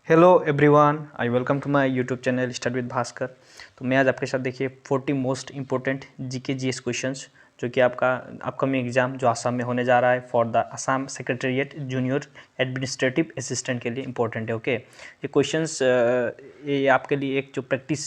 Hello everyone, I welcome to my YouTube channel study with Bhaskar. तो मैं आज आपके साथ देखिए 40 most important GK GS questions जो कि आपका अपकमिंग एग्जाम जो आसाम में होने जा रहा है for the Assam secretariat junior administrative assistant के लिए इंपॉर्टेंट है। ओके, ये क्वेश्चंस ये आपके लिए एक जो प्रैक्टिस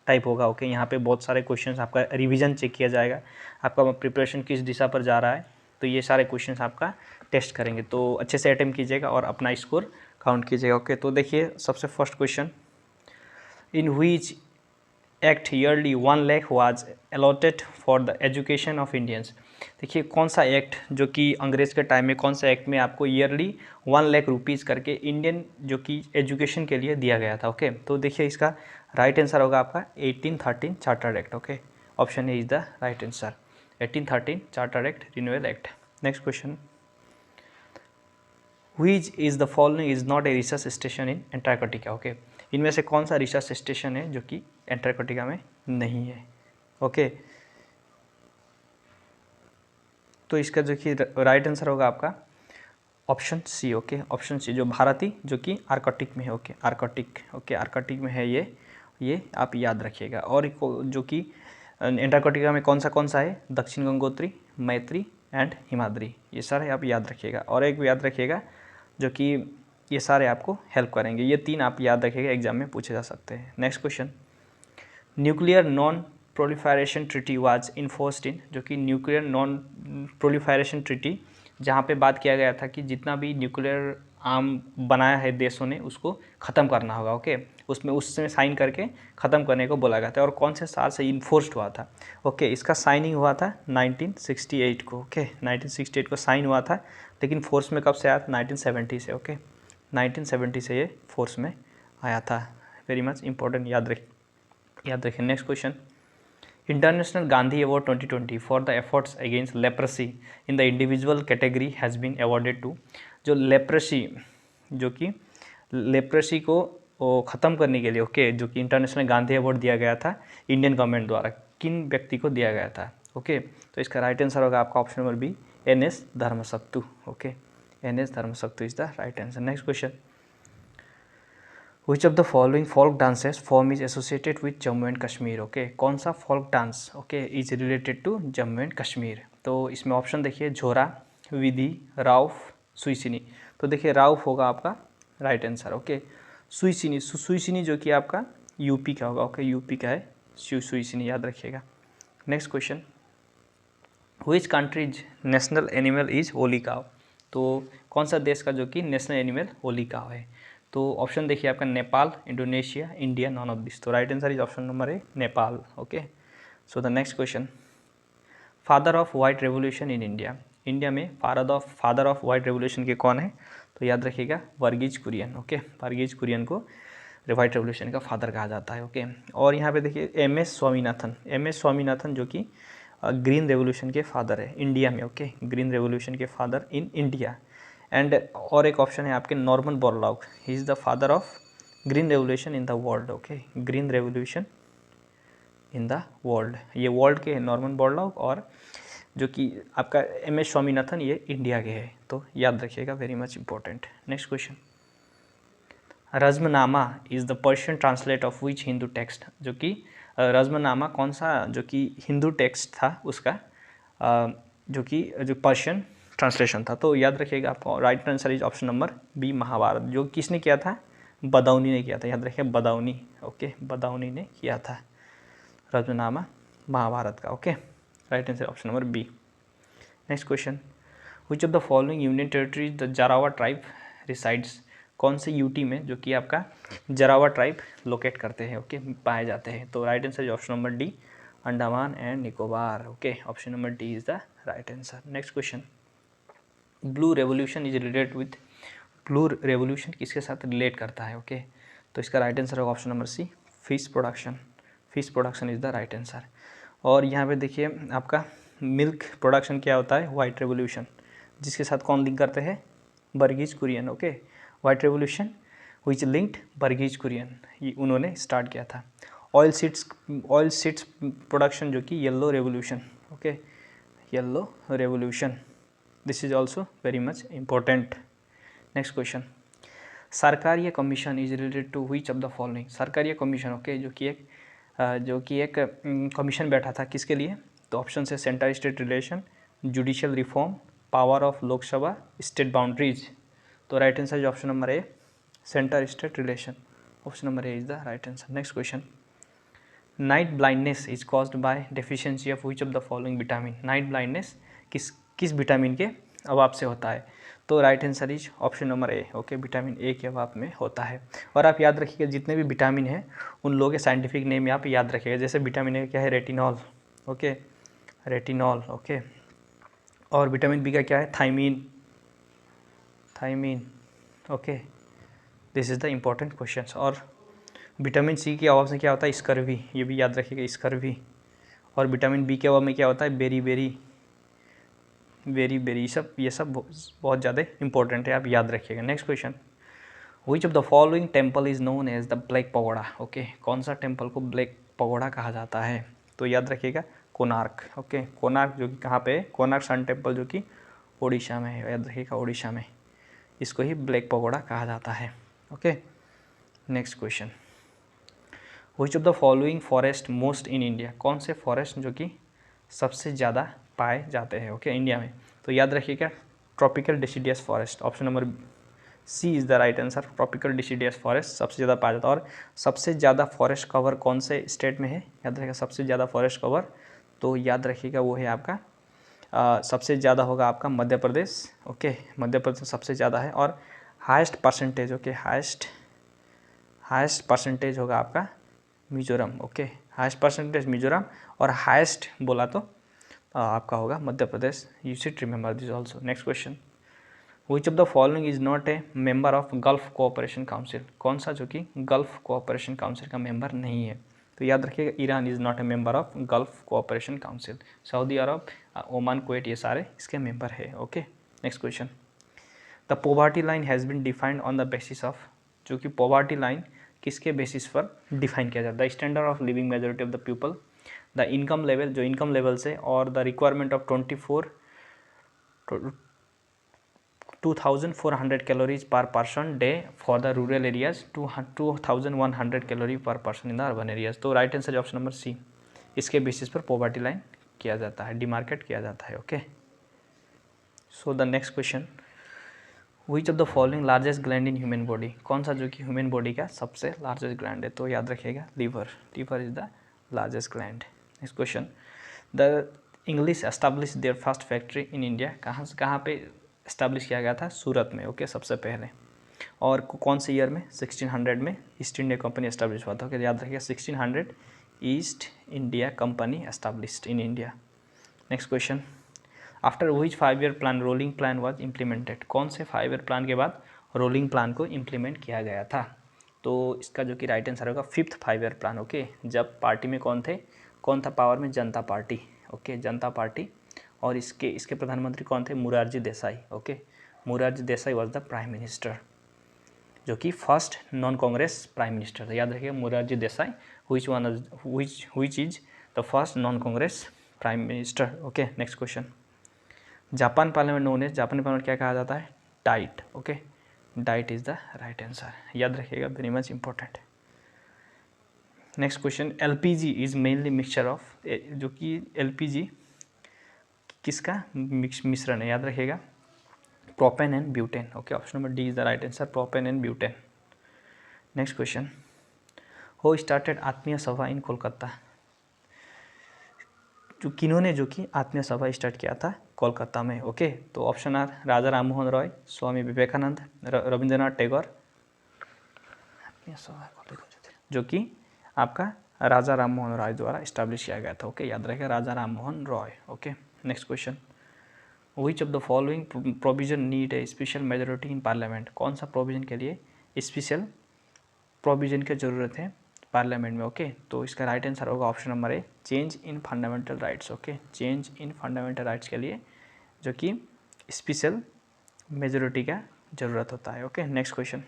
टाइप होगा। ओके, यहाँ पे बहुत सारे क्वेश्चंस आपका रिवीजन चेक किया जाएगा, आपका प्रिपरेशन किस दिशा पर जा रहा है, तो ये सारे क्वेश्चंस आपका टेस्ट करेंगे। तो अच्छे से अटेम्प्ट कीजिएगा और अपना स्कोर काउंट कीजिएगा। ओके, तो देखिए सबसे first question, in which act yearly 1 lakh was allotted for the education of Indians. देखिए कौन सा एक्ट जो कि अंग्रेज के टाइम में, कौन सा एक्ट में आपको ईयरली 1 लाख रुपीज़ करके इंडियन जो कि एजुकेशन के लिए दिया गया था। ओके, तो देखिए इसका राइट आंसर होगा आपका 1813 chartered act. Okay, option A is the right answer, 1813 chartered act renewal act. Next question, which is the following is not a research station in Antarctica. Okay, इनमें से कौन सा रिसर्च स्टेशन है जो कि Antarctica में नहीं है। ओके, तो इसका जो कि राइट आंसर होगा आपका option C. Okay, option C, जो भारती जो कि आर्कटिक में है। ओके, आर्कटिक, ओके आर्कटिक में है ये आप याद रखिएगा। और जो कि एंटार्कटिका में कौन सा है, दक्षिण गंगोत्री, मैत्री एंड हिमाद्री, ये सारे आप याद रखिएगा। और एक याद रखिएगा जो कि ये सारे आपको हेल्प करेंगे, ये तीन आप याद रखिएगा, एग्जाम में पूछे जा सकते हैं। Next question, nuclear non proliferation treaty was enforced in, जो कि न्यूक्लियर नॉन प्रोलिफेरेशन ट्रीटी जहाँ पे बात किया गया था कि जितना भी न्यूक्लियर आर्म बनाया है देशों ने उसको ख़त्म करना होगा। ओके, उसमें साइन करके ख़त्म करने को बोला गया था, और कौन से साल से इन्फोर्स्ड हुआ था। ओके, इसका साइनिंग हुआ था 1968 को। ओके, 1968 को साइन हुआ था, लेकिन फोर्स में कब से आया था, 1970 से। ओके, 1970 से ये फोर्स में आया था। वेरी मच इंपॉर्टेंट, याद रखें। Next question, international Gandhi award 2020 for the efforts against leprosy in the individual category has been awarded to. जो लेप्रेसी जो कि लेप्रेसी को ख़त्म करने के लिए, ओके, जो कि इंटरनेशनल गांधी अवार्ड दिया गया था इंडियन गवर्नमेंट द्वारा, किन व्यक्ति को दिया गया था। ओके, तो इसका राइट आंसर होगा आपका option number B, N S. Dharmasaktu. Okay, N S. Dharmasaktu is the right answer. Next question, which of the following folk dances form is associated with Jammu and Kashmir. Okay, कौन सा folk dance okay is related to Jammu and Kashmir. तो इसमें option देखिए, झोरा, विधि, राउफ, सुईसिनी। तो देखिए राउफ होगा आपका राइट आंसर। ओके, सुईसिनी जो कि आपका यूपी का होगा। ओके, यूपी का है सुईसिनी, याद रखिएगा। Next question, which countries national animal is Holi काव। तो कौन सा देश का जो कि नेशनल एनिमल होली काव है। तो ऑप्शन देखिए आपका Nepal, Indonesia, India, none of this. तो right answer is option number A, Nepal. Okay, so the next question, father of white revolution in India. India में फादर ऑफ वाइट रेवोल्यूशन के कौन है, तो याद रखिएगा वर्गीज कुरियन। ओके, वर्गीज कुरियन को वाइट रेवोल्यूशन का फादर कहा जाता है। ओके, और यहाँ पे देखिए एम.एस. स्वामीनाथन जो कि ग्रीन रेवोल्यूशन के फादर है इंडिया में। ओके, ग्रीन रेवोल्यूशन के फादर इन इंडिया। एंड और एक ऑप्शन है आपके Norman Borlaug, he is the father of green revolution in the world. Okay, green revolution in the world, ये वर्ल्ड के नॉर्मन बोरलॉग, और जो कि आपका एम.एस. स्वामीनाथन ये इंडिया के हैं। तो याद रखिएगा, very much important. Next question, Razmnama is the Persian translate of which Hindu text. जो कि रज़्मनामा कौन सा जो कि हिंदू टेक्स्ट था उसका जो पर्शियन ट्रांसलेशन था। तो याद रखिएगा, आपको right answer is option number B, Mahabharat. जो किसने किया था, बदाऊनी ने किया था, याद रखिए बदाऊनी। ओके, बदाऊनी ने किया था रज़्मनामा महाभारत का। Okay, right answer option number B. Next question, which of the following union territories the Jarawa tribe resides. कौन से यूटी में जो कि आपका जरावा ट्राइब लोकेट करते हैं, ओके, पाए जाते हैं। तो right answer is option number D, Andaman and Nicobar. Okay, option number D is the right answer. Next question, blue revolution is related with. Blue revolution किसके साथ रिलेट करता है। ओके, तो इसका राइट आंसर होगा option number C, fish production. Fish production is the right answer. और यहाँ पे देखिए आपका मिल्क प्रोडक्शन क्या होता है, वाइट रेवोल्यूशन, जिसके साथ कौन लिंक करते हैं, Verghese Kurien. Okay, white revolution which linked Verghese Kurien, ये उन्होंने स्टार्ट किया था। ऑयल सीड्स प्रोडक्शन जो कि yellow revolution. Okay, yellow revolution, this is also very much important. Next question, Sarkaria commission is related to which of the following. Sarkaria commission okay जो कि एक commission बैठा था किसके लिए? तो ऑप्शन है centre state relation, judicial reform, power of Lok Sabha, state boundaries. तो right answer is option number A, centre state relation. Option number A is the right answer. Next question, night blindness is caused by deficiency of which of the following vitamin. Night blindness किस vitamin के अभाव से होता है? तो right answer is option number A okay, vitamin A के अभाव में होता है। और आप याद रखिएगा जितने भी विटामिन हैं उन लोगों के साइंटिफिक नेम आप याद रखिएगा। जैसे विटामिन ए क्या है? Retinol okay, retinol okay. और विटामिन बी का क्या है? Thiamine okay. This is the important question. और विटामिन सी के अभाव से क्या होता है? स्कर्वी, ये भी याद रखिएगा, स्कर्वी। और विटामिन बी के अभाव में क्या होता है? बेरी, ये सब बहुत ज़्यादा इंपॉर्टेंट है, आप याद रखिएगा। Next question, which of the following temple is known as the black pagoda okay. कौन सा टेम्पल को ब्लैक पगोड़ा कहा जाता है? तो याद रखिएगा कोणार्क ओके। कोणार्क जो कि कहाँ पे है? कोणार्क सन टेम्पल जो कि उड़ीसा में है, याद रखिएगा उड़ीसा में। इसको ही ब्लैक पगोड़ा कहा जाता है okay. Next question, which of the following forest most in India. कौन से फॉरेस्ट जो कि सबसे ज़्यादा पाए जाते हैं ओके इंडिया में? तो याद रखिएगा tropical deciduous forest. Option number C is the right answer. Tropical deciduous forest सबसे ज़्यादा पाया जाता है। और सबसे ज़्यादा फॉरेस्ट कवर कौन से स्टेट में है? याद रखिएगा सबसे ज़्यादा फॉरेस्ट कवर, तो याद रखिएगा वो है आपका सबसे ज़्यादा होगा आपका मध्य प्रदेश ओके। मध्य प्रदेश सबसे ज़्यादा है। और highest percentage okay, highest percentage होगा आपका Mizoram okay. Highest percentage Mizoram, और हाईएस्ट बोला तो आपका होगा Madhya Pradesh. You should remember this also. Next question, which of the following is not a member of Gulf Cooperation Council. कौन सा जो कि गल्फ कोऑपरेशन काउंसिल का मेंबर नहीं है? तो याद रखिएगा Iran is not a member of Gulf Cooperation Council. Saudi Arab, Oman, Kuwait, ये सारे इसके मेंबर है okay. Next question, the poverty line has been defined on the basis of. जो कि पोवर्टी लाइन किसके बेसिस पर डिफाइन किया जाता है? The standard of living majority of the people, the income level, जो इनकम लेवल से, और the requirement of 2400 calories per person day for the rural areas, 2100 calorie per person in the urban areas. तो right answer option number सी, इसके basis पर poverty line किया जाता है, demarcate किया जाता है okay. So the next question, which of the following largest gland in human body. कौन सा जो कि ह्यूमन बॉडी का सबसे लार्जेस्ट ग्लैंड है? तो याद रखिएगा liver is the largest gland. Next question, the English establish their first factory in India. कहाँ पे इस्टेब्लिश किया गया था? सूरत में ओके, सबसे पहले। और कौन से ईयर में? 1600 में ईस्ट इंडिया कंपनी एस्टेब्लिश हुआ था ओके। याद रखिएगा 1600 east India company established in India. Next question, after which 5 year plan rolling plan was implemented. कौन से 5 ईयर प्लान के बाद रोलिंग प्लान को इम्प्लीमेंट किया गया था? तो इसका जो कि राइट आंसर होगा 5th 5 ईयर प्लान ओके। जब पार्टी में कौन था पावर में? जनता पार्टी ओके, जनता पार्टी। और इसके प्रधानमंत्री कौन थे? Morarji Desai okay. Morarji Desai was the prime minister, जो कि first non Congress prime minister था। याद रखिएगा Morarji Desai, which is the first non Congress prime minister okay. Next question, Japan parliament known as, जापानी पार्लियामेंट क्या कहा जाता है? Diet okay. Diet is the right answer, याद रखिएगा, very much important. Next question, LPG is mainly mixture of, जो कि LPG किसका मिश्रण है? याद रखिएगा propane and butane okay. Option number D is the right answer, propane and butane. Next question, who started आत्मीय सभा इन कोलकाता। किन्होंने जो कि आत्मीय सभा स्टार्ट किया था कोलकाता में ओके। तो ऑप्शन आर राजा राम मोहन रॉय, स्वामी विवेकानंद, रविंद्रनाथ टैगोर। जो कि आपका राजा राम मोहन रॉय द्वारा इस्टेब्लिश किया गया था ओके। याद रखेगा Raja Ram Mohan Roy okay. Next question, which of the following provision need a special majority in parliament. कौन सा प्रोविजन के लिए स्पेशल प्रोविजन की ज़रूरत है पार्लियामेंट में ओके। तो इसका राइट आंसर होगा option number A, change in fundamental rights okay. Change in fundamental rights के लिए जो कि स्पेशल मेजोरिटी का ज़रूरत होता है okay. Next question,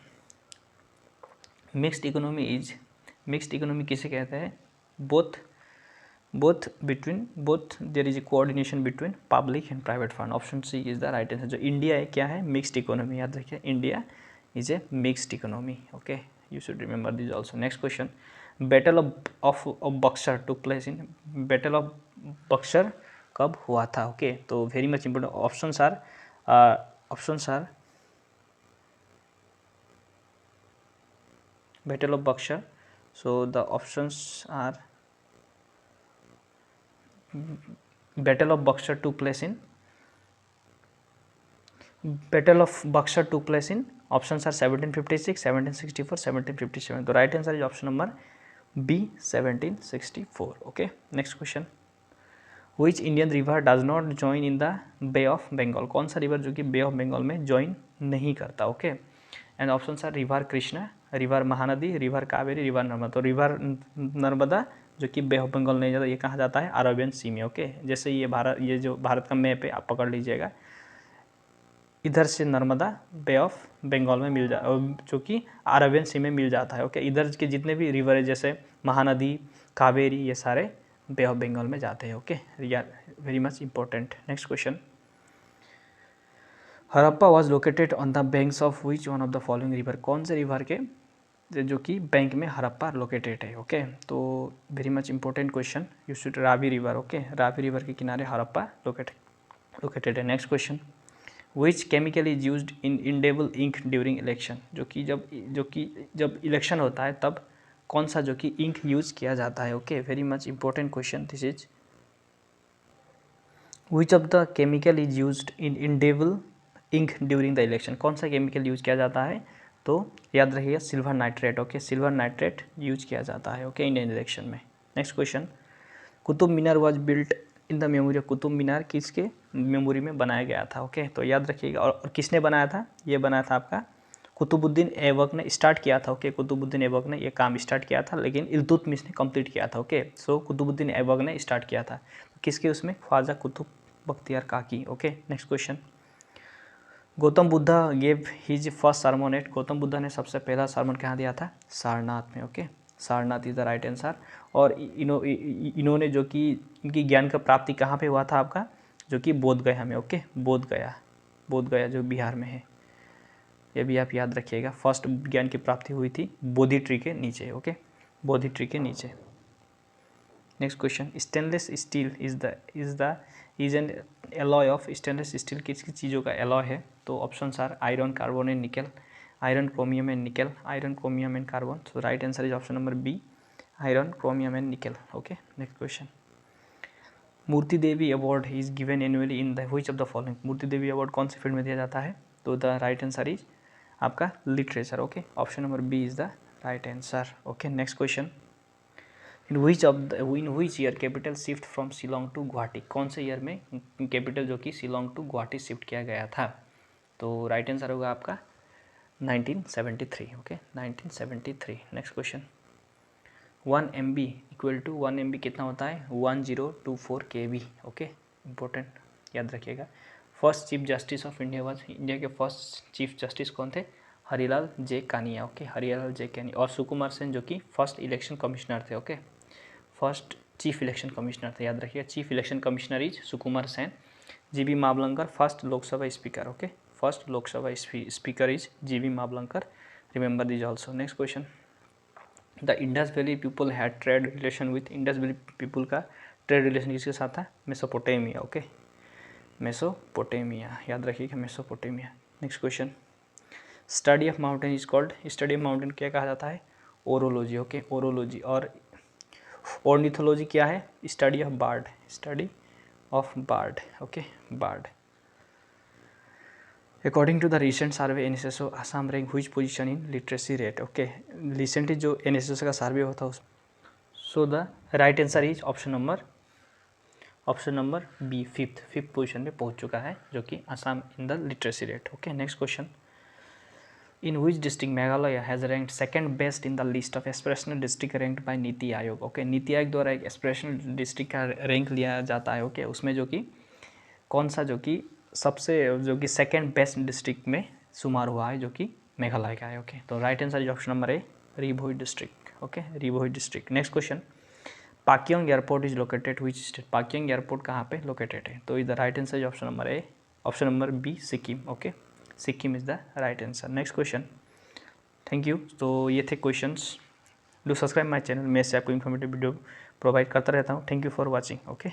mixed economy किसे कहते हैं? Both there is a coordination between public and private fund. Option C is the right answer. जो इंडिया है क्या है? Mixed economy. याद रखिए India is a mixed economy. Okay, you should remember this also. Next question, battle of Buxar took place in, battle of Buxar कब हुआ था? Okay, तो very much important options are battle of Buxar. So the options are battle of Buxar took place in, battle of Buxar took place in, options are 1756, 1764, 1757. तो right answer is option number B, 1764. Okay, next question, which Indian river does not join in the Bay of Bengal? कौन सा river जो कि बे of Bengal में join नहीं करता? Okay, and options are river Krishna, river Mahanadi, river Kaveri, river Narmada. तो river Narmada जो कि बे ऑफ बंगाल नहीं जाता, ये कहाँ जाता है? अरेबियन सी में. ओके, जैसे ये जो भारत का मैप है आप पकड़ लीजिएगा, इधर से नर्मदा बे ऑफ बंगाल में मिल जा, जो कि अरेबियन सी में मिल जाता है. ओके, इधर के जितने भी रिवर है जैसे महानदी, कावेरी, ये सारे बे ऑफ बंगाल में जाते हैं. Okay, very much important. Next question, Harappa was located on the banks of which one of the following river? कौन से रिवर के जो कि बैंक में हड़प्पा लोकेटेड है? ओके, तो very much important question, you should, Ravi river. Okay, Ravi river के किनारे हड़प्पा लोकेटेड है. Next question, which chemical is used in indelible ink during election? जो कि जब इलेक्शन होता है तब कौन सा जो कि इंक यूज किया जाता है? Okay, very much important question this is. Which of the chemical is used in indelible ink during the election? कौन सा केमिकल यूज किया जाता है? तो याद रखिएगा silver nitrate. Okay, silver nitrate use किया जाता है. ओके, इंडियन इलेक्शन में. Next question, Qutub Minar was built in the memory of, Qutub Minar किसके मेमोरी में बनाया गया था? ओके, तो याद रखिएगा. और किसने बनाया था? ये बनाया था आपका कुतुबुद्दीन ऐबक ने स्टार्ट किया था. ओके, कुतुबुद्दीन ऐबक ने ये काम स्टार्ट किया था, लेकिन इल्तुतमिश ने कंप्लीट किया था. ओके, सो कुतुबुद्दीन ऐबक ने स्टार्ट किया था. किसके उसमें? Khwaja Qutub Bakhtiyar Kaki. Okay, next question, Gautam Buddha gave his first sermon at, Gautam Buddha ने सबसे पहला सरमन कहाँ दिया था? सारनाथ में. Okay, Sarnath is the right answer. और इन्होंने जो कि इनकी ज्ञान का प्राप्ति कहाँ पे हुआ था आपका? जो कि बोध गया में. ओके, बोध गया जो बिहार में है, ये भी आप याद रखिएगा. फर्स्ट ज्ञान की प्राप्ति हुई थी बोधि ट्री के नीचे. ओके, बोधि ट्री के नीचे. Next question, stainless steel is an alloy of, stainless steel किस किस चीज़ों का एलॉय है? तो option are iron, carbon and nickel, iron, chromium and nickel, iron, chromium and carbon. So right answer is option number B, iron, chromium and nickel. Okay, next question, Murti Devi award is given annually in the which of the following? Murti Devi award कौन से field में दिया जाता है? तो the right answer is आपका literature. Okay, option number B is the right answer. Okay, next question, in which year capital shift from Shillong to Guwahati? कौन से ईयर में कैपिटल जो कि शिलोंग टू गुवाहाटी शिफ्ट किया गया था? तो राइट आंसर होगा आपका 1973. Okay, 1973. Next question, 1 MB equal to 1 MB कितना होता है? 1024 KB. ओके, इंपॉर्टेंट, याद रखिएगा. First chief justice of India was, India के फर्स्ट चीफ जस्टिस कौन थे? हरिलाल जे कानिया. ओके, हरिलाल जे कानिया. और सुकुमार सेन जो कि फर्स्ट इलेक्शन कमिश्नर थे. Okay, first chief election commissioner थे, याद रखिए. Chief election commissioner is Sukumar Sen. GB Mavalankar first Lok Sabha speaker. Okay, first Lok Sabha speaker is GB Mavalankar. Remember this also. Next question, the Indus valley people had trade relation with, Indus valley people का trade relation किसके साथ था? Mesopotamia. Okay, Mesopotamia, याद रखिएगा Mesopotamia. Next question, study of mountain is called, study of mountain क्या कहा जाता है? ओरोलॉजी. Okay, orology. और ऑर्निथोलॉजी क्या है? Study of bird, study of bird. Okay, bird. According to the recent survey NSSO Assam rank which position in literacy rate? Okay, recently जो NSSO का survey होता है उस, so the right answer is option number B, fifth position पे पहुंच चुका है जो कि Assam in the literacy rate. Okay, next question, in which district Meghalaya has ranked second best in the list of aspirational district ranked by NITI Aayog? Okay, NITI Aayog द्वारा एक aspirational district का rank लिया जाता है. ओके, उसमें जो कि कौन सा जो कि सबसे जो कि सेकंड बेस्ट डिस्ट्रिक्ट में शुमार हुआ है जो कि मेघालय का है. ओके, तो right answer is option number A, Ribhoi district. Okay, Ribhoi district. Next question, Pakyong airport is located which state? Pakyong airport कहाँ पे लोकेटेड है? तो is the right answer is option number A, option number B, Sikkim. Okay, Sikkim is the right answer. Next question, thank you. तो ये थे questions. Do subscribe my channel, मैं इससे आपको इन्फॉर्मेटिव वीडियो प्रोवाइड करता रहता हूँ। Thank you for watching. Okay.